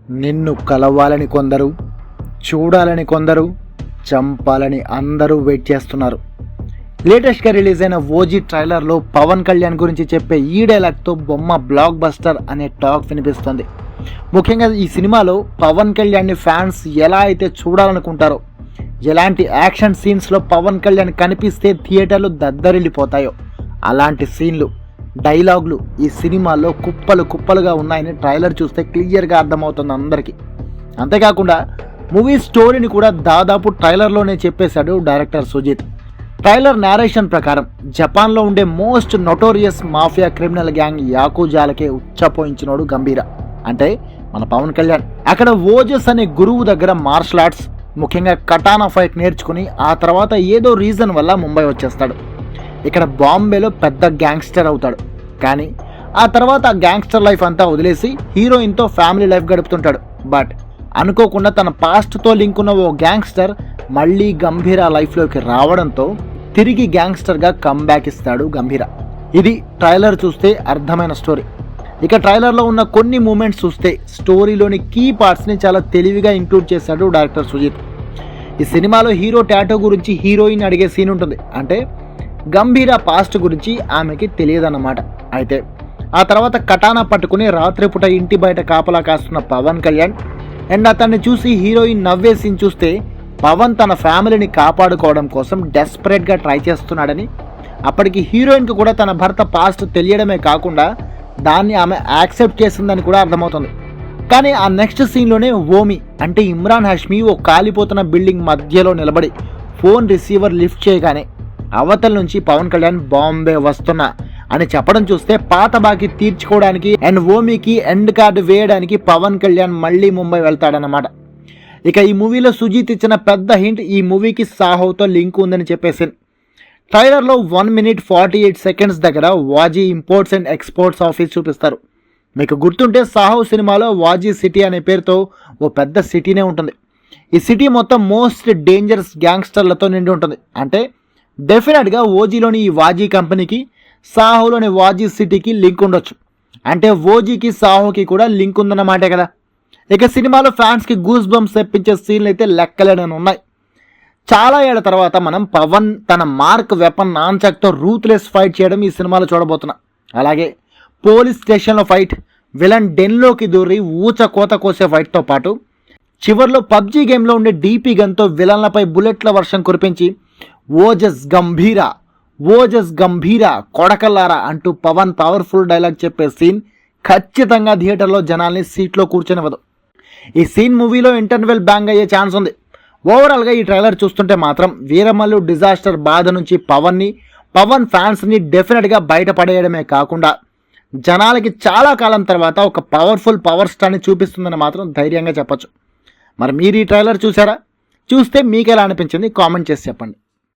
నిన్ను కలవాలని కొందరు, చూడాలని కొందరు, చంపాలని అందరూ వెయిట్ చేస్తున్నారు. లేటెస్ట్గా రిలీజ్ అయిన ఓజీ ట్రైలర్లో పవన్ కళ్యాణ్ గురించి చెప్పే ఈ డైలాగ్తో బొమ్మ బ్లాక్ బస్టర్ అనే టాక్ వినిపిస్తుంది. ముఖ్యంగా ఈ సినిమాలో పవన్ కళ్యాణ్ని ఫ్యాన్స్ ఎలా అయితే చూడాలనుకుంటారో, ఎలాంటి యాక్షన్ సీన్స్లో పవన్ కళ్యాణ్ కనిపిస్తే థియేటర్లు దద్దరిల్లిపోతాయో అలాంటి సీన్లు, డైలాగులు ఈ సినిమాలో కుప్పలు కుప్పలుగా ఉన్నాయని ట్రైలర్ చూస్తే క్లియర్గా అర్థమవుతుంది అందరికీ. అంతేకాకుండా మూవీ స్టోరీని కూడా దాదాపు ట్రైలర్లోనే చెప్పేశాడు డైరెక్టర్ సుజిత్. ట్రైలర్ నేరేషన్ ప్రకారం జపాన్లో ఉండే most notorious mafia criminal gang యాకుజాలకే ఉచ్చపోయించినోడు గంభీర, అంటే మన పవన్ కళ్యాణ్. అక్కడ ఓజస్ అనే గురువు దగ్గర మార్షల్ ఆర్ట్స్, ముఖ్యంగా కటానా ఫైట్ నేర్చుకుని ఆ తర్వాత ఏదో రీజన్ వల్ల ముంబై వచ్చేస్తాడు. ఇక్కడ బాంబేలో పెద్ద గ్యాంగ్స్టర్ అవుతాడు. కానీ ఆ తర్వాత ఆ గ్యాంగ్స్టర్ లైఫ్ అంతా వదిలేసి హీరోయిన్తో ఫ్యామిలీ లైఫ్ గడుపుతుంటాడు. బట్ అనుకోకుండా తన పాస్ట్తో లింక్ ఉన్న ఓ గ్యాంగ్స్టర్ మళ్ళీ గంభీర లైఫ్లోకి రావడంతో తిరిగి గ్యాంగ్స్టర్గా కమ్బ్యాక్ ఇస్తాడు గంభీర. ఇది ట్రైలర్ చూస్తే అర్థమైన స్టోరీ. ఇక ట్రైలర్లో ఉన్న కొన్ని మూమెంట్స్ చూస్తే స్టోరీలోని కీ పార్ట్స్ని చాలా తెలివిగా ఇంక్లూడ్ చేశాడు డైరెక్టర్ సుజిత్. ఈ సినిమాలో హీరో టాటో గురించి హీరోయిన్ అడిగే సీన్ ఉంటుంది. అంటే గంభీర పాస్ట్ గురించి ఆమెకి తెలియదన్నమాట. అయితే ఆ తర్వాత కటానా పట్టుకుని రాత్రిపూట ఇంటి బయట కాపలా కాస్తున్న పవన్ కళ్యాణ్ అండ్ అతన్ని చూసి హీరోయిన్ నవ్వే సీన్ చూస్తే పవన్ తన ఫ్యామిలీని కాపాడుకోవడం కోసం డెస్పరేట్గా ట్రై చేస్తున్నాడని, అప్పటికి హీరోయిన్కి కూడా తన భర్త పాస్ట్ తెలియడమే కాకుండా దాన్ని ఆమె యాక్సెప్ట్ చేసిందని కూడా అర్థమవుతుంది. కానీ ఆ నెక్స్ట్ సీన్లోనే ఓమి అంటే ఇమ్రాన్ హష్మీ ఓ కాలిపోతున్న బిల్డింగ్ మధ్యలో నిలబడి ఫోన్ రిసీవర్ లిఫ్ట్ చేయగానే అవతల నుంచి పవన్ కళ్యాణ్ బాంబే వస్తున్నా అని చెప్పడం చూస్తే పాత బాకీ తీర్చుకోవడానికి అండ్ ఓమికి ఎండ్ కార్డు వేయడానికి పవన్ కళ్యాణ్ మళ్ళీ ముంబై వెళ్తాడన్నమాట. ఇక ఈ మూవీలో సుజీత్ ఇచ్చిన పెద్ద హింట్ ఈ మూవీకి సాహోతో లింక్ ఉందని చెప్పేసి ట్రైలర్లో 1 minute 48 seconds దగ్గర వాజీ ఇంపోర్ట్స్ అండ్ ఎక్స్పోర్ట్స్ ఆఫీస్ చూపిస్తారు. మీకు గుర్తుంటే సాహో సినిమాలో వాజీ సిటీ అనే పేరుతో ఓ పెద్ద సిటీనే ఉంటుంది. ఈ సిటీ మొత్తం మోస్ట్ డేంజరస్ గ్యాంగ్స్టర్లతో నిండి ఉంటుంది. అంటే డెఫినెట్గా ఓజీలోని ఈ వాజీ కంపెనీకి సాహోలోని వాజీ సిటీకి లింక్ ఉండొచ్చు. అంటే ఓజీకి సాహోకి కూడా లింక్ ఉందన్నమాటే కదా. ఇక సినిమాలో ఫ్యాన్స్కి గూస్ బంప్స్ తెప్పించే సీన్లు అయితే లెక్కలేనని ఉన్నాయి. చాలా ఏళ్ల తర్వాత మనం పవన్ తన మార్క్ వెపన్ నాన్చక్తో రూత్లెస్ ఫైట్ చేయడం ఈ సినిమాలో చూడబోతున్నాం. అలాగే పోలీస్ స్టేషన్లో ఫైట్, విలన్ డెన్లోకి దూరి ఊచ కోత కోసే ఫైట్తో పాటు చివర్లో పబ్జీ గేమ్లో ఉండే డీపీ గన్తో విలన్లపై బుల్లెట్ల వర్షం కురిపించి ఓజస్ గంభీర కొడకల్లారా అంటూ పవన్ పవర్ఫుల్ డైలాగ్ చెప్పే సీన్ ఖచ్చితంగా థియేటర్లో జనాల్ని సీట్లో కూర్చొనివ్వదు. ఈ సీన్ మూవీలో ఇంటర్వెల్ బ్యాంగ్ అయ్యే ఛాన్స్ ఉంది. ఓవరాల్గా ఈ ట్రైలర్ చూస్తుంటే మాత్రం వీరమల్లు డిజాస్టర్ బాధ నుంచి పవన్ ఫ్యాన్స్ని డెఫినెట్గా బయటపడేయడమే కాకుండా జనాలకి చాలా కాలం తర్వాత ఒక పవర్ఫుల్ పవర్ స్టార్ని చూపిస్తుందని మాత్రం ధైర్యంగా చెప్పొచ్చు. మరి మీరు ఈ ట్రైలర్ చూసారా? చూస్తే మీకు ఎలా అనిపించింది కామెంట్ చేసి చెప్పండి.